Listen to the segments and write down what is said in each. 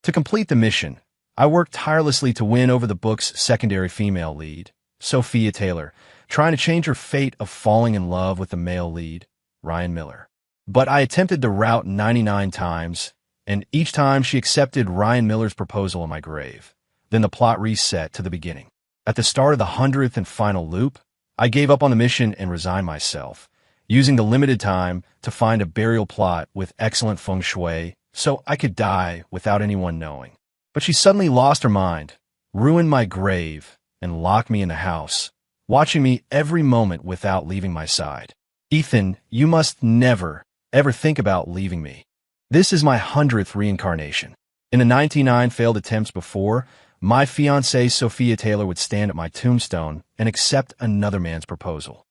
To complete the mission, I worked tirelessly to win over the book's secondary female lead, Sophia Taylor, trying to change her fate of falling in love with the male lead, Ryan Miller. But I attempted the route 99 times, and each time she accepted Ryan Miller's proposal in my grave. Then the plot reset to the beginning. At the start of the 100th and final loop, I gave up on the mission and resigned myself, using the limited time to find a burial plot with excellent feng shui so I could die without anyone knowing. But she suddenly lost her mind, ruined my grave, and locked me in the house, watching me every moment without leaving my side. Ethan, you must never, ever think about leaving me. This is my 100th reincarnation. In the 99 failed attempts before, my fiancée Sophia Taylor would stand at my tombstone and accept another man's proposal.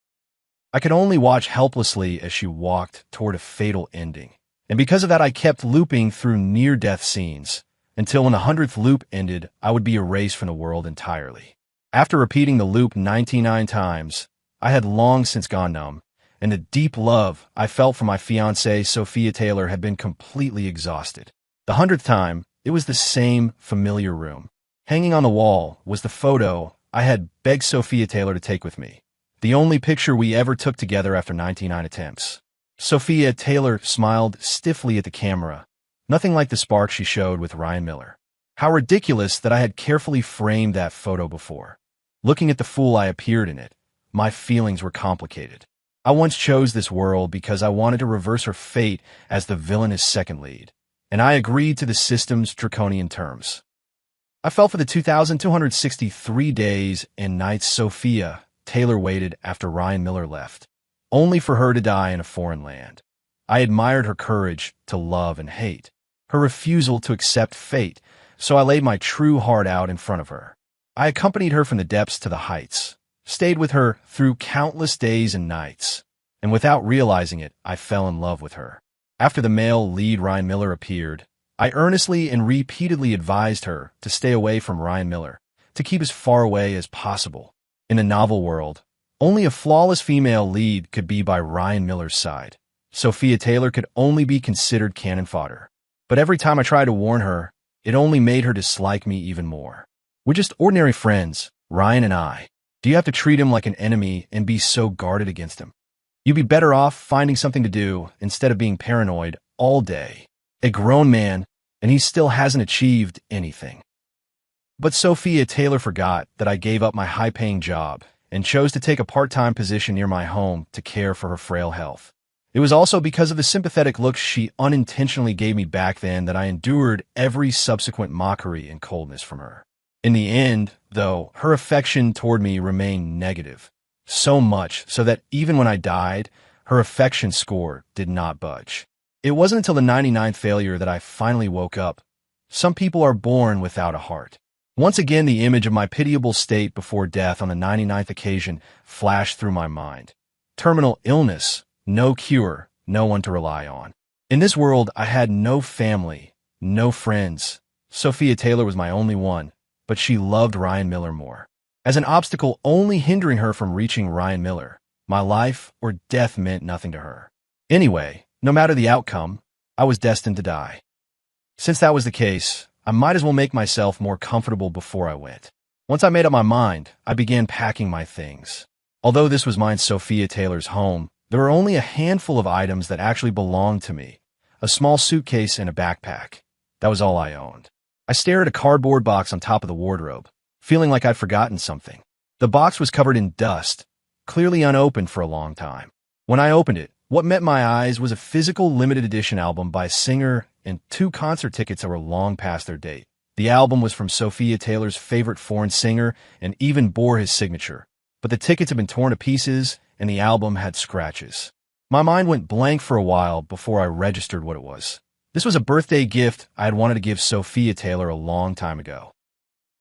I could only watch helplessly as she walked toward a fatal ending. And because of that, I kept looping through near-death scenes, until when the 100th loop ended, I would be erased from the world entirely. After repeating the loop 99 times, I had long since gone numb, and the deep love I felt for my fiancée Sophia Taylor had been completely exhausted. The 100th time, it was the same familiar room. Hanging on the wall was the photo I had begged Sophia Taylor to take with me, the only picture we ever took together after 99 attempts. Sophia Taylor smiled stiffly at the camera, nothing like the spark she showed with Ryan Miller. How ridiculous that I had carefully framed that photo before. Looking at the fool I appeared in it, my feelings were complicated. I once chose this world because I wanted to reverse her fate as the villainous second lead, and I agreed to the system's draconian terms. I fell for the 2,263 days and nights Sophia Taylor waited after Ryan Miller left, only for her to die in a foreign land. I admired her courage to love and hate, her refusal to accept fate, so I laid my true heart out in front of her. I accompanied her from the depths to the heights, stayed with her through countless days and nights, and without realizing it, I fell in love with her. After the male lead Ryan Miller appeared, I earnestly and repeatedly advised her to stay away from Ryan Miller, to keep as far away as possible. In the novel world, only a flawless female lead could be by Ryan Miller's side. Sophia Taylor could only be considered cannon fodder. But every time I tried to warn her, it only made her dislike me even more. We're just ordinary friends, Ryan and I. Do you have to treat him like an enemy and be so guarded against him? You'd be better off finding something to do instead of being paranoid all day. A grown man, and he still hasn't achieved anything. But Sophia Taylor forgot that I gave up my high-paying job and chose to take a part-time position near my home to care for her frail health. It was also because of the sympathetic looks she unintentionally gave me back then that I endured every subsequent mockery and coldness from her. In the end, though, her affection toward me remained negative, so much so that even when I died, her affection score did not budge. It wasn't until the 99th failure that I finally woke up. Some people are born without a heart. Once again, the image of my pitiable state before death on the 99th occasion flashed through my mind. Terminal illness, no cure, no one to rely on. In this world, I had no family, no friends. Sophia Taylor was my only one, but she loved Ryan Miller more. As an obstacle only hindering her from reaching Ryan Miller, my life or death meant nothing to her. Anyway, no matter the outcome, I was destined to die. Since that was the case, I might as well make myself more comfortable before I went. Once I made up my mind, I began packing my things. Although this was mine Sophia Taylor's home, there were only a handful of items that actually belonged to me. A small suitcase and a backpack. That was all I owned. I stared at a cardboard box on top of the wardrobe, feeling like I'd forgotten something. The box was covered in dust, clearly unopened for a long time. When I opened it, what met my eyes was a physical limited edition album by a singer and 2 concert tickets that were long past their date. The album was from Sophia Taylor's favorite foreign singer and even bore his signature, but the tickets had been torn to pieces and the album had scratches. My mind went blank for a while before I registered what it was. This was a birthday gift I had wanted to give Sophia Taylor a long time ago.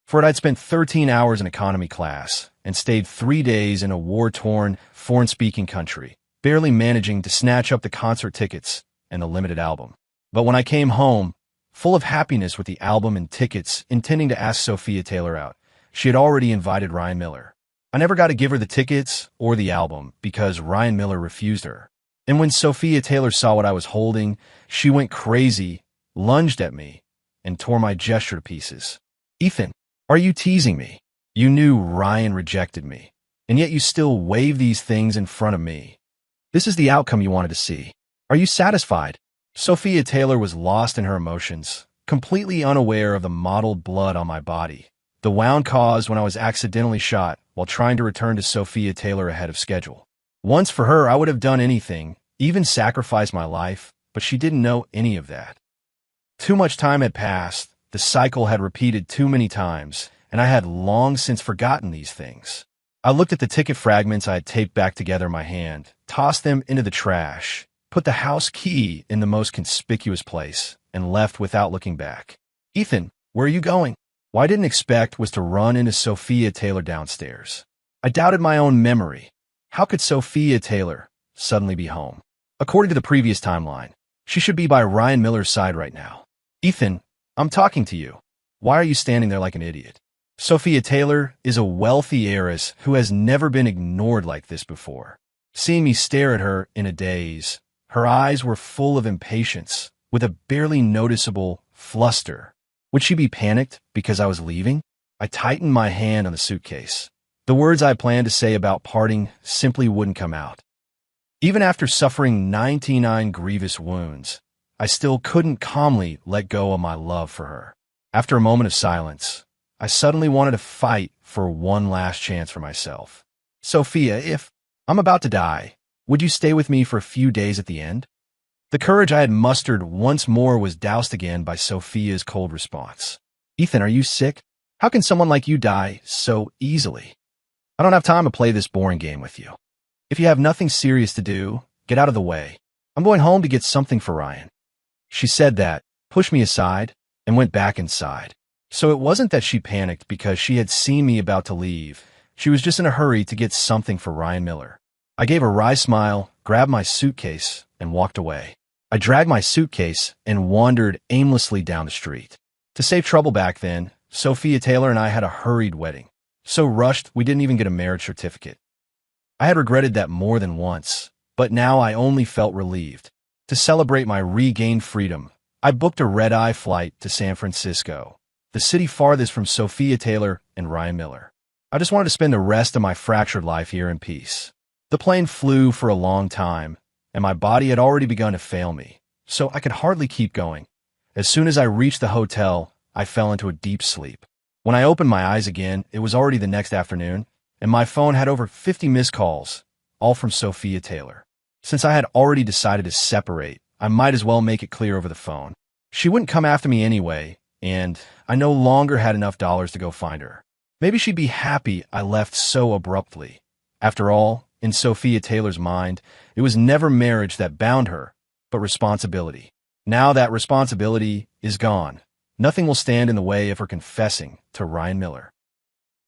For it, I'd spent 13 hours in economy class and stayed 3 days in a war-torn, foreign-speaking country, barely managing to snatch up the concert tickets and the limited album. But when I came home, full of happiness with the album and tickets, intending to ask Sophia Taylor out, she had already invited Ryan Miller. I never got to give her the tickets or the album because Ryan Miller refused her. And when Sophia Taylor saw what I was holding, she went crazy, lunged at me, and tore my gesture to pieces. Ethan, are you teasing me? You knew Ryan rejected me, and yet you still wave these things in front of me. This is the outcome you wanted to see. Are you satisfied? Sophia Taylor was lost in her emotions, completely unaware of the mottled blood on my body, the wound caused when I was accidentally shot while trying to return to Sophia Taylor ahead of schedule. Once for her, I would have done anything, even sacrificed my life, but she didn't know any of that. Too much time had passed, the cycle had repeated too many times, and I had long since forgotten these things. I looked at the ticket fragments I had taped back together in my hand, tossed them into the trash, put the house key in the most conspicuous place, and left without looking back. Ethan, where are you going? What I didn't expect was to run into Sophia Taylor downstairs. I doubted my own memory. How could Sophia Taylor suddenly be home? According to the previous timeline, she should be by Ryan Miller's side right now. Ethan, I'm talking to you. Why are you standing there like an idiot? Sophia Taylor is a wealthy heiress who has never been ignored like this before. Seeing me stare at her in a daze, her eyes were full of impatience, with a barely noticeable fluster. Would she be panicked because I was leaving? I tightened my hand on the suitcase. The words I planned to say about parting simply wouldn't come out. Even after suffering 99 grievous wounds, I still couldn't calmly let go of my love for her. After a moment of silence, I suddenly wanted to fight for one last chance for myself. Sophia, if I'm about to die, would you stay with me for a few days at the end? The courage I had mustered once more was doused again by Sophia's cold response. Ethan, are you sick? How can someone like you die so easily? I don't have time to play this boring game with you. If you have nothing serious to do, get out of the way. I'm going home to get something for Ryan. She said that, pushed me aside, and went back inside. So it wasn't that she panicked because she had seen me about to leave. She was just in a hurry to get something for Ryan Miller. I gave a wry smile, grabbed my suitcase, and walked away. I dragged my suitcase and wandered aimlessly down the street. To save trouble back then, Sophia Taylor and I had a hurried wedding. So rushed, we didn't even get a marriage certificate. I had regretted that more than once, but now I only felt relieved. To celebrate my regained freedom, I booked a red-eye flight to San Francisco, the city farthest from Sophia Taylor and Ryan Miller. I just wanted to spend the rest of my fractured life here in peace. The plane flew for a long time, and my body had already begun to fail me, so I could hardly keep going. As soon as I reached the hotel, I fell into a deep sleep. When I opened my eyes again, it was already the next afternoon, and my phone had over 50 missed calls, all from Sophia Taylor. Since I had already decided to separate, I might as well make it clear over the phone. She wouldn't come after me anyway, and I no longer had enough dollars to go find her. Maybe she'd be happy I left so abruptly. After all, in Sophia Taylor's mind, it was never marriage that bound her, but responsibility. Now that responsibility is gone, nothing will stand in the way of her confessing to Ryan Miller.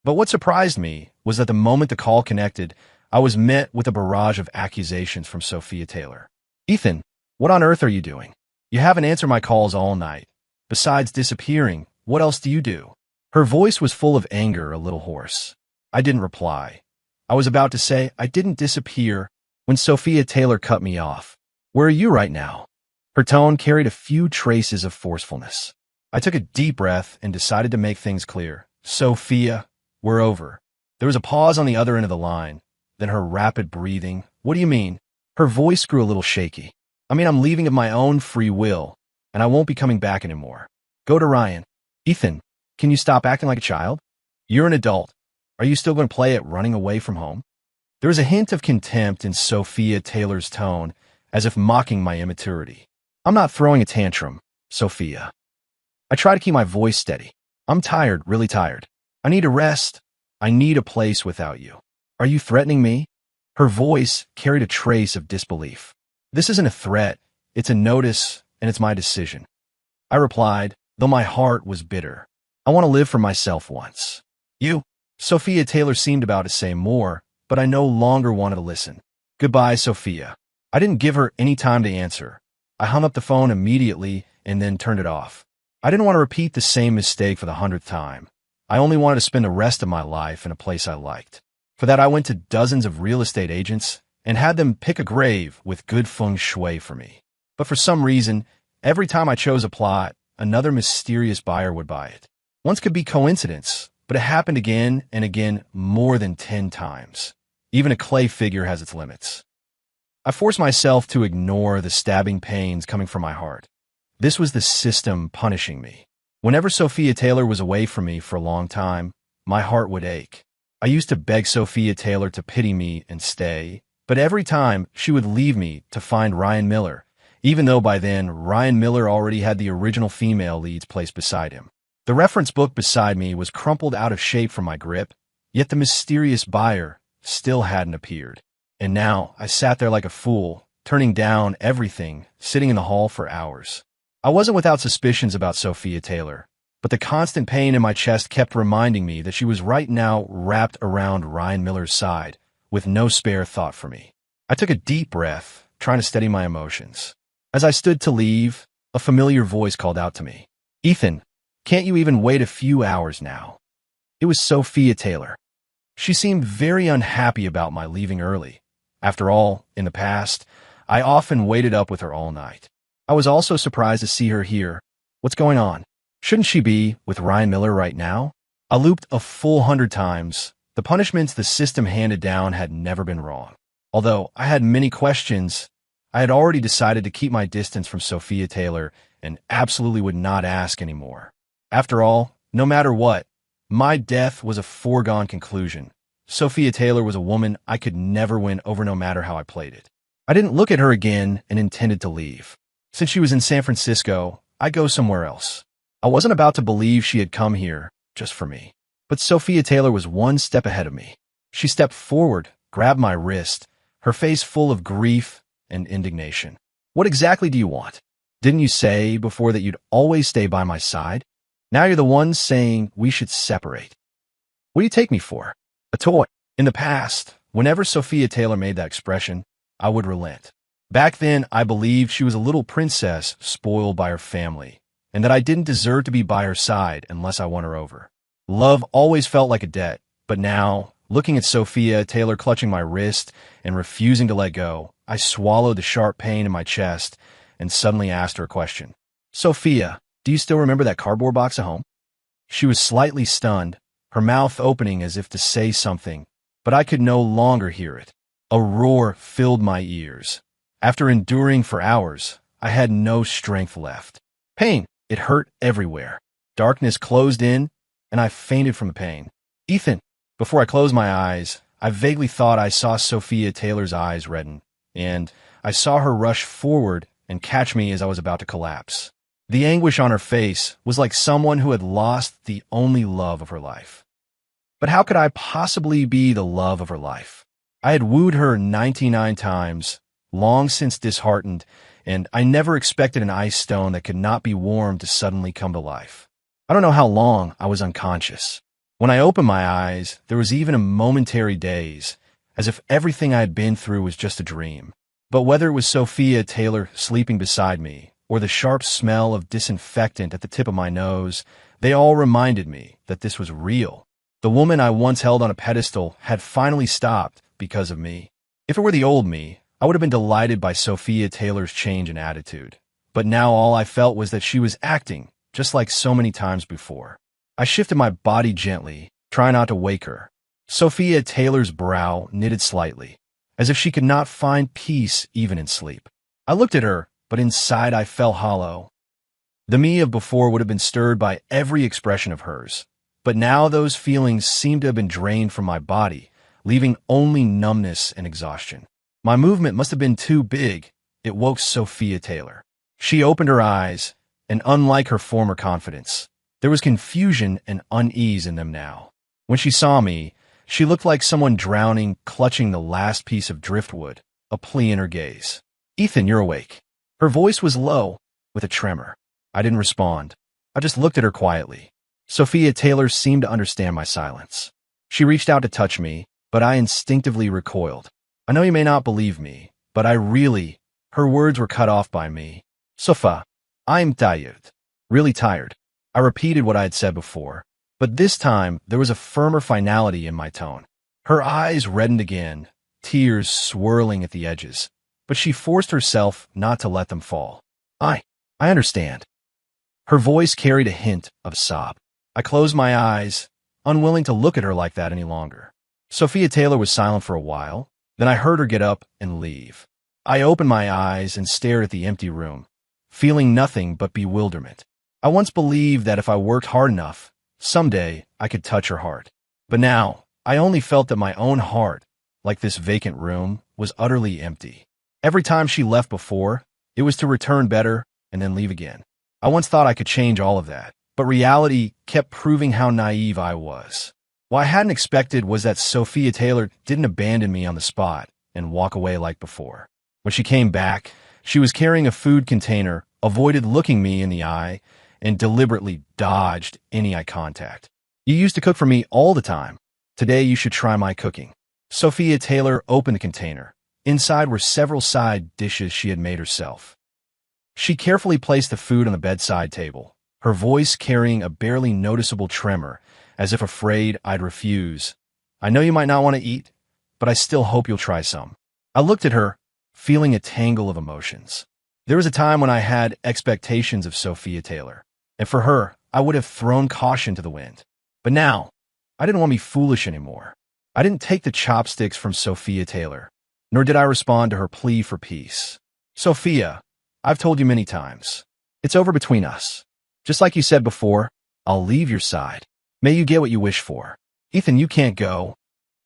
But what surprised me was that the moment the call connected, I was met with a barrage of accusations from Sophia Taylor. Ethan, what on earth are you doing? You haven't answered my calls all night. Besides disappearing, what else do you do? Her voice was full of anger, a little hoarse. I didn't reply. I was about to say I didn't disappear when Sophia Taylor cut me off. Where are you right now? Her tone carried a few traces of forcefulness. I took a deep breath and decided to make things clear. Sophia, we're over. There was a pause on the other end of the line, then her rapid breathing. What do you mean? Her voice grew a little shaky. I mean, I'm leaving of my own free will, and I won't be coming back anymore. Go to Ryan. Ethan, can you stop acting like a child? You're an adult. Are you still going to play at running away from home? There was a hint of contempt in Sophia Taylor's tone, as if mocking my immaturity. I'm not throwing a tantrum, Sophia. I try to keep my voice steady. I'm tired, really tired. I need a rest. I need a place without you. Are you threatening me? Her voice carried a trace of disbelief. This isn't a threat. It's a notice, and it's my decision. I replied, though my heart was bitter. I want to live for myself once. You? Sophia Taylor seemed about to say more, but I no longer wanted to listen. Goodbye, Sophia. I didn't give her any time to answer. I hung up the phone immediately and then turned it off. I didn't want to repeat the same mistake for the 100th time. I only wanted to spend the rest of my life in a place I liked. For that, I went to dozens of real estate agents and had them pick a grave with good feng shui for me. But for some reason, every time I chose a plot, another mysterious buyer would buy it. Once could be coincidence, but it happened again and again more than 10 times. Even a clay figure has its limits. I forced myself to ignore the stabbing pains coming from my heart. This was the system punishing me. Whenever Sophia Taylor was away from me for a long time, my heart would ache. I used to beg Sophia Taylor to pity me and stay, but every time she would leave me to find Ryan Miller, even though by then Ryan Miller already had the original female leads placed beside him. The reference book beside me was crumpled out of shape from my grip, yet the mysterious buyer still hadn't appeared. And now I sat there like a fool, turning down everything, sitting in the hall for hours. I wasn't without suspicions about Sophia Taylor, but the constant pain in my chest kept reminding me that she was right now wrapped around Ryan Miller's side, with no spare thought for me. I took a deep breath, trying to steady my emotions. As I stood to leave, a familiar voice called out to me. "Ethan, can't you even wait a few hours now?" It was Sophia Taylor. She seemed very unhappy about my leaving early. After all, in the past, I often waited up with her all night. I was also surprised to see her here. What's going on? Shouldn't she be with Ryan Miller right now? I looped a full 100 times. The punishments the system handed down had never been wrong. Although I had many questions, I had already decided to keep my distance from Sophia Taylor and absolutely would not ask anymore. After all, no matter what, my death was a foregone conclusion. Sophia Taylor was a woman I could never win over no matter how I played it. I didn't look at her again and intended to leave. Since she was in San Francisco, I'd go somewhere else. I wasn't about to believe she had come here just for me. But Sophia Taylor was one step ahead of me. She stepped forward, grabbed my wrist, her face full of grief and indignation. "What exactly do you want? Didn't you say before that you'd always stay by my side? Now you're the one saying we should separate. What do you take me for? A toy?" In the past, whenever Sophia Taylor made that expression, I would relent. Back then, I believed she was a little princess spoiled by her family, and that I didn't deserve to be by her side unless I won her over. Love always felt like a debt, but now, looking at Sophia Taylor clutching my wrist and refusing to let go, I swallowed the sharp pain in my chest and suddenly asked her a question. "Sophia, do you still remember that cardboard box at home?" She was slightly stunned, her mouth opening as if to say something, but I could no longer hear it. A roar filled my ears. After enduring for hours, I had no strength left. Pain, it hurt everywhere. Darkness closed in, and I fainted from the pain. "Ethan," before I closed my eyes, I vaguely thought I saw Sophia Taylor's eyes redden, and I saw her rush forward and catch me as I was about to collapse. The anguish on her face was like someone who had lost the only love of her life. But how could I possibly be the love of her life? I had wooed her 99 times, long since disheartened, and I never expected an ice stone that could not be warmed to suddenly come to life. I don't know how long I was unconscious. When I opened my eyes, there was even a momentary daze, as if everything I had been through was just a dream. But whether it was Sophia Taylor sleeping beside me, or the sharp smell of disinfectant at the tip of my nose, they all reminded me that this was real. The woman I once held on a pedestal had finally stopped because of me. If it were the old me, I would have been delighted by Sophia Taylor's change in attitude. But now all I felt was that she was acting, just like so many times before. I shifted my body gently, trying not to wake her. Sophia Taylor's brow knitted slightly, as if she could not find peace even in sleep. I looked at her, but inside I felt hollow. The me of before would have been stirred by every expression of hers, but now those feelings seemed to have been drained from my body, leaving only numbness and exhaustion. My movement must have been too big. It woke Sophia Taylor. She opened her eyes, and unlike her former confidence, there was confusion and unease in them now. When she saw me, she looked like someone drowning, clutching the last piece of driftwood, a plea in her gaze. "Ethan, you're awake." Her voice was low, with a tremor. I didn't respond. I just looked at her quietly. Sophia Taylor seemed to understand my silence. She reached out to touch me, but I instinctively recoiled. I know you may not believe me, but I really... Her words were cut off by me. "Sofa, I'm tired. Really tired." I repeated what I had said before, but this time there was a firmer finality in my tone. Her eyes reddened again, tears swirling at the edges, but she forced herself not to let them fall. I understand." Her voice carried a hint of a sob. I closed my eyes, unwilling to look at her like that any longer. Sophia Taylor was silent for a while. Then I heard her get up and leave. I opened my eyes and stared at the empty room, feeling nothing but bewilderment. I once believed that if I worked hard enough, someday I could touch her heart. But now, I only felt that my own heart, like this vacant room, was utterly empty. Every time she left before, it was to return better and then leave again. I once thought I could change all of that, but reality kept proving how naive I was. What I hadn't expected was that Sophia Taylor didn't abandon me on the spot and walk away like before. When she came back, she was carrying a food container, avoided looking me in the eye, and deliberately dodged any eye contact. You used to cook for me all the time. Today you should try my cooking. Sophia Taylor opened the container. Inside were several side dishes she had made herself. She carefully placed the food on the bedside table, her voice carrying a barely noticeable tremor, as if afraid I'd refuse. I know you might not want to eat, but I still hope you'll try some. I looked at her, feeling a tangle of emotions. There was a time when I had expectations of Sophia Taylor, and for her, I would have thrown caution to the wind. But now, I didn't want to be foolish anymore. I didn't take the chopsticks from Sophia Taylor, nor did I respond to her plea for peace. Sophia, I've told you many times. It's over between us. Just like you said before, I'll leave your side. May you get what you wish for. Ethan, you can't go.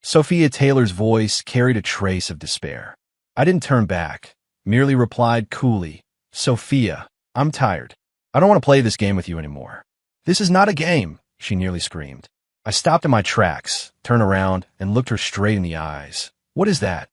Sophia Taylor's voice carried a trace of despair. I didn't turn back, merely replied coolly, Sophia, I'm tired. I don't want to play this game with you anymore. This is not a game, she nearly screamed. I stopped in my tracks, turned around, and looked her straight in the eyes. What is that?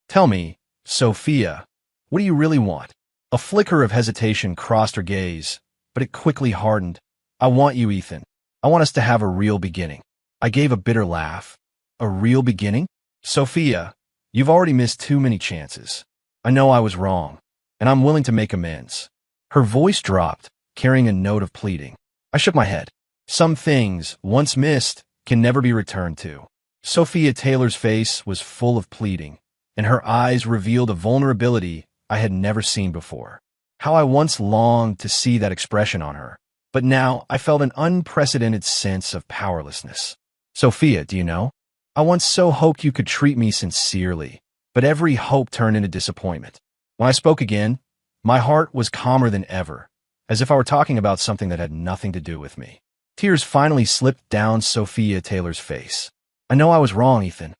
Tell me, Sophia, what do you really want? A flicker of hesitation crossed her gaze, but it quickly hardened. I want you, Ethan. I want us to have a real beginning. I gave a bitter laugh. A real beginning? Sophia, you've already missed too many chances. I know I was wrong, and I'm willing to make amends. Her voice dropped, carrying a note of pleading. I shook my head. Some things, once missed, can never be returned to. Sophia Taylor's face was full of pleading, and her eyes revealed a vulnerability I had never seen before. How I once longed to see that expression on her. But now I felt an unprecedented sense of powerlessness. Sophia, do you know? I once so hoped you could treat me sincerely, but every hope turned into disappointment. When I spoke again, my heart was calmer than ever, as if I were talking about something that had nothing to do with me. Tears finally slipped down Sophia Taylor's face. I know I was wrong, Ethan.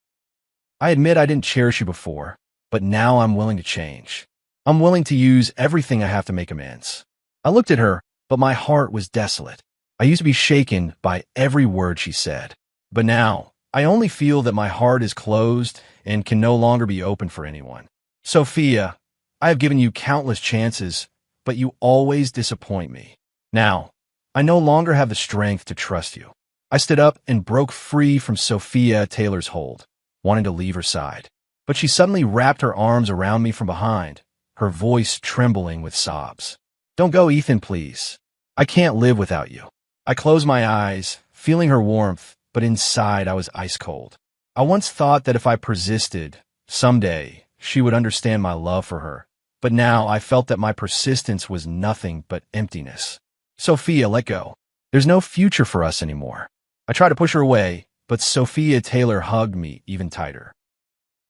I admit I didn't cherish you before, but now I'm willing to change. I'm willing to use everything I have to make amends. I looked at her, but my heart was desolate. I used to be shaken by every word she said. But now, I only feel that my heart is closed and can no longer be open for anyone. Sophia, I have given you countless chances, but you always disappoint me. Now, I no longer have the strength to trust you. I stood up and broke free from Sophia Taylor's hold, wanting to leave her side. But she suddenly wrapped her arms around me from behind, her voice trembling with sobs. Don't go, Ethan, please. I can't live without you. I closed my eyes, feeling her warmth, but inside I was ice cold. I once thought that if I persisted, someday she would understand my love for her. But now I felt that my persistence was nothing but emptiness. Sophia, let go. There's no future for us anymore. I tried to push her away, but Sophia Taylor hugged me even tighter.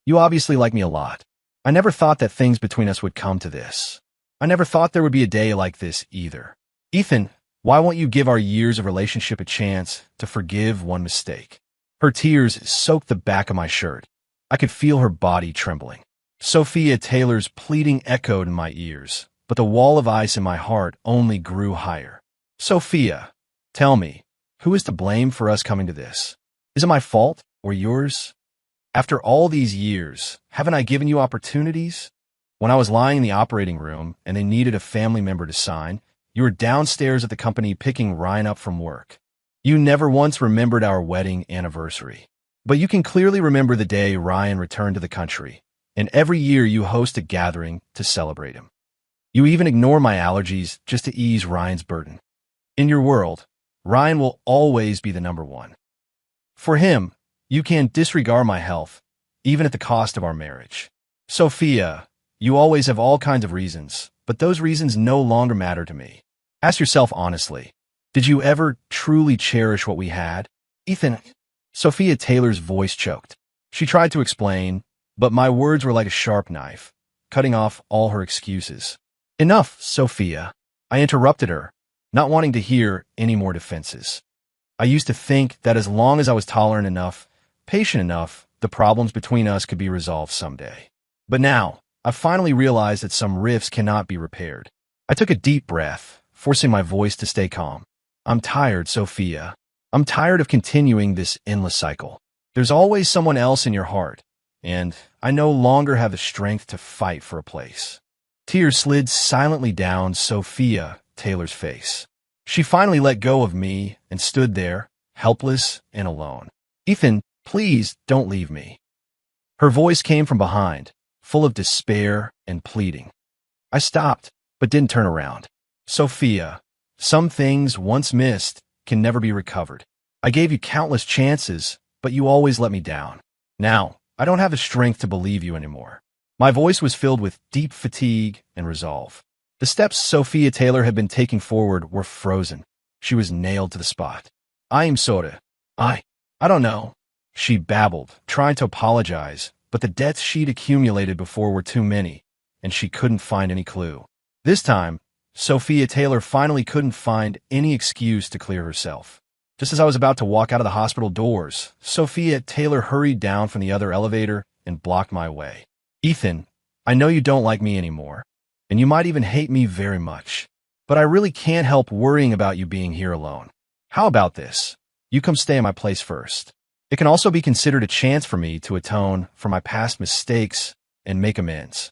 You obviously like me a lot. I never thought that things between us would come to this. I never thought there would be a day like this either. Ethan, why won't you give our years of relationship a chance to forgive one mistake? Her tears soaked the back of my shirt. I could feel her body trembling. Sophia Taylor's pleading echoed in my ears, but the wall of ice in my heart only grew higher. Sophia, tell me, who is to blame for us coming to this? Is it my fault or yours? After all these years, haven't I given you opportunities? When I was lying in the operating room and they needed a family member to sign, you were downstairs at the company picking Ryan up from work. You never once remembered our wedding anniversary. But you can clearly remember the day Ryan returned to the country, and every year you host a gathering to celebrate him. You even ignore my allergies just to ease Ryan's burden. In your world, Ryan will always be the number one. For him, you can't disregard my health, even at the cost of our marriage. Sophia, you always have all kinds of reasons, but those reasons no longer matter to me. Ask yourself honestly, did you ever truly cherish what we had? Ethan, Sophia Taylor's voice choked. She tried to explain, but my words were like a sharp knife, cutting off all her excuses. Enough, Sophia. I interrupted her, not wanting to hear any more defenses. I used to think that as long as I was tolerant enough, patient enough, the problems between us could be resolved someday. But now, I finally realized that some rifts cannot be repaired. I took a deep breath, forcing my voice to stay calm. I'm tired, Sophia. I'm tired of continuing this endless cycle. There's always someone else in your heart, and I no longer have the strength to fight for a place. Tears slid silently down Sophia Taylor's face. She finally let go of me and stood there, helpless and alone. Ethan, please don't leave me. Her voice came from behind, full of despair and pleading. I stopped, but didn't turn around. Sophia, some things once missed can never be recovered. I gave you countless chances, but you always let me down. Now, I don't have the strength to believe you anymore. My voice was filled with deep fatigue and resolve. The steps Sophia Taylor had been taking forward were frozen. She was nailed to the spot. I am sorry. I don't know. She babbled, trying to apologize, but the debts she'd accumulated before were too many, and she couldn't find any clue. This time, Sophia Taylor finally couldn't find any excuse to clear herself. Just as I was about to walk out of the hospital doors, Sophia Taylor hurried down from the other elevator and blocked my way. Ethan, I know you don't like me anymore, and you might even hate me very much, but I really can't help worrying about you being here alone. How about this? You come stay in my place first. It can also be considered a chance for me to atone for my past mistakes and make amends.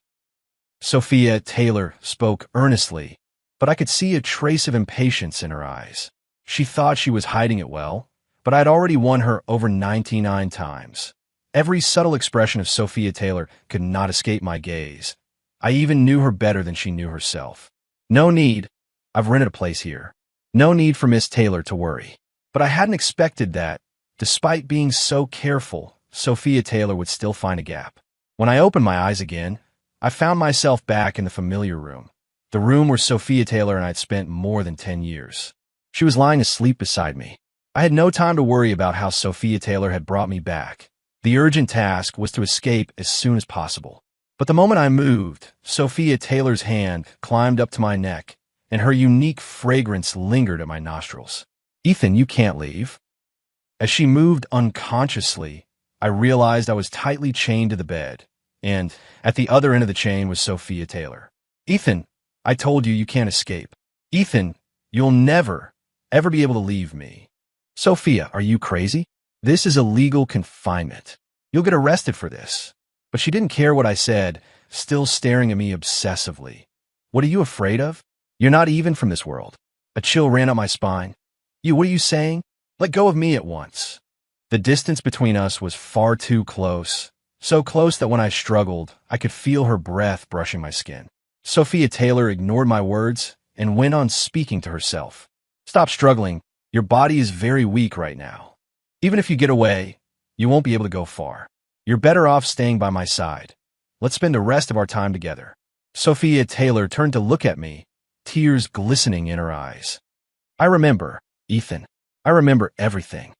Sophia Taylor spoke earnestly, but I could see a trace of impatience in her eyes. She thought she was hiding it well, but I had already won her over 99 times. Every subtle expression of Sophia Taylor could not escape my gaze. I even knew her better than she knew herself. No need. I've rented a place here. No need for Miss Taylor to worry. But I hadn't expected that, despite being so careful, Sophia Taylor would still find a gap. When I opened my eyes again, I found myself back in the familiar room, the room where Sophia Taylor and I had spent more than 10 years. She was lying asleep beside me. I had no time to worry about how Sophia Taylor had brought me back. The urgent task was to escape as soon as possible. But the moment I moved, Sophia Taylor's hand climbed up to my neck, and her unique fragrance lingered at my nostrils. Ethan, you can't leave. As she moved unconsciously, I realized I was tightly chained to the bed, and at the other end of the chain was Sophia Taylor. Ethan, I told you you can't escape. Ethan, you'll never, ever be able to leave me. Sophia, are you crazy? This is illegal confinement. You'll get arrested for this. But she didn't care what I said, still staring at me obsessively. What are you afraid of? You're not even from this world. A chill ran up my spine. What are you saying? Let go of me at once. The distance between us was far too close. So close that when I struggled, I could feel her breath brushing my skin. Sophia Taylor ignored my words and went on speaking to herself. Stop struggling. Your body is very weak right now. Even if you get away, you won't be able to go far. You're better off staying by my side. Let's spend the rest of our time together. Sophia Taylor turned to look at me, tears glistening in her eyes. I remember, Ethan. I remember everything.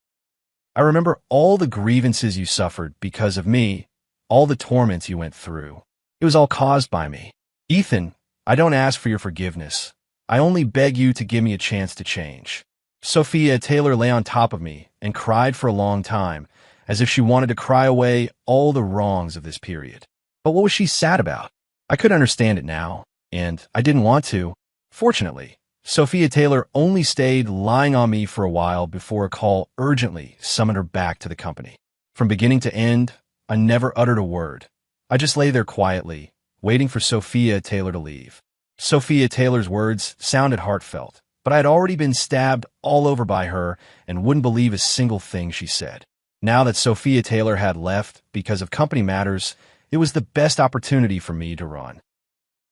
I remember all the grievances you suffered because of me, all the torments you went through. It was all caused by me. Ethan, I don't ask for your forgiveness. I only beg you to give me a chance to change. Sophia Taylor lay on top of me and cried for a long time, as if she wanted to cry away all the wrongs of this period. But what was she sad about? I could understand it now, and I didn't want to. Fortunately, Sophia Taylor only stayed lying on me for a while before a call urgently summoned her back to the company. From beginning to end, I never uttered a word. I just lay there quietly, waiting for Sophia Taylor to leave. Sophia Taylor's words sounded heartfelt, but I had already been stabbed all over by her and wouldn't believe a single thing she said. Now that Sophia Taylor had left because of company matters, it was the best opportunity for me to run.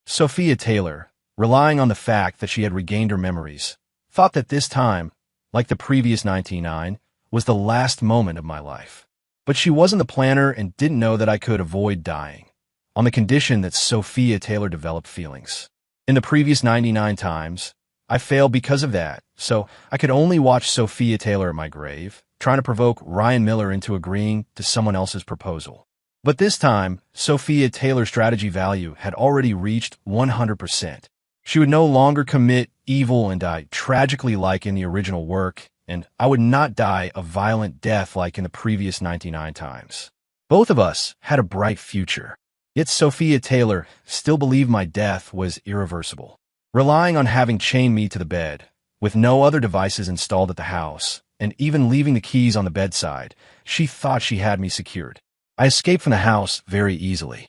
Sophia Taylor, relying on the fact that she had regained her memories, thought that this time, like the previous 99, was the last moment of my life. But she wasn't the planner and didn't know that I could avoid dying, on the condition that Sophia Taylor developed feelings. In the previous 99 times, I failed because of that, so I could only watch Sophia Taylor at my grave, trying to provoke Ryan Miller into agreeing to someone else's proposal. But this time, Sophia Taylor's strategy value had already reached 100%. She would no longer commit evil and die tragically like in the original work, and I would not die a violent death like in the previous 99 times. Both of us had a bright future. Yet Sophia Taylor still believed my death was irreversible. Relying on having chained me to the bed, with no other devices installed at the house, and even leaving the keys on the bedside, she thought she had me secured. I escaped from the house very easily.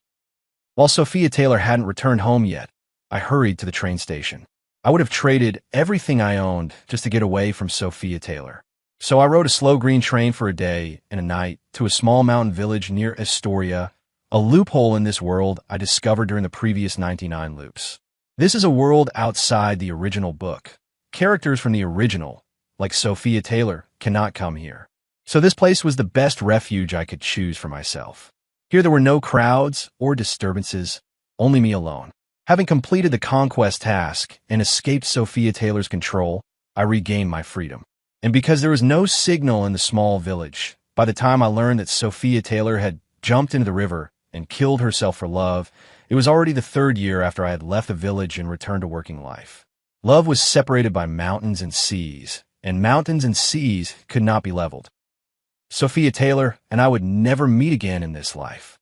While Sophia Taylor hadn't returned home yet, I hurried to the train station. I would have traded everything I owned just to get away from Sophia Taylor. So I rode a slow green train for a day and a night to a small mountain village near Astoria, a loophole in this world I discovered during the previous 99 loops. This is a world outside the original book. Characters from the original, like Sophia Taylor, cannot come here. So this place was the best refuge I could choose for myself. Here there were no crowds or disturbances, only me alone. Having completed the conquest task and escaped Sophia Taylor's control, I regained my freedom. And because there was no signal in the small village, by the time I learned that Sophia Taylor had jumped into the river and killed herself for love, it was already the third year after I had left the village and returned to working life. Love was separated by mountains and seas, and mountains and seas could not be leveled. Sophia Taylor and I would never meet again in this life.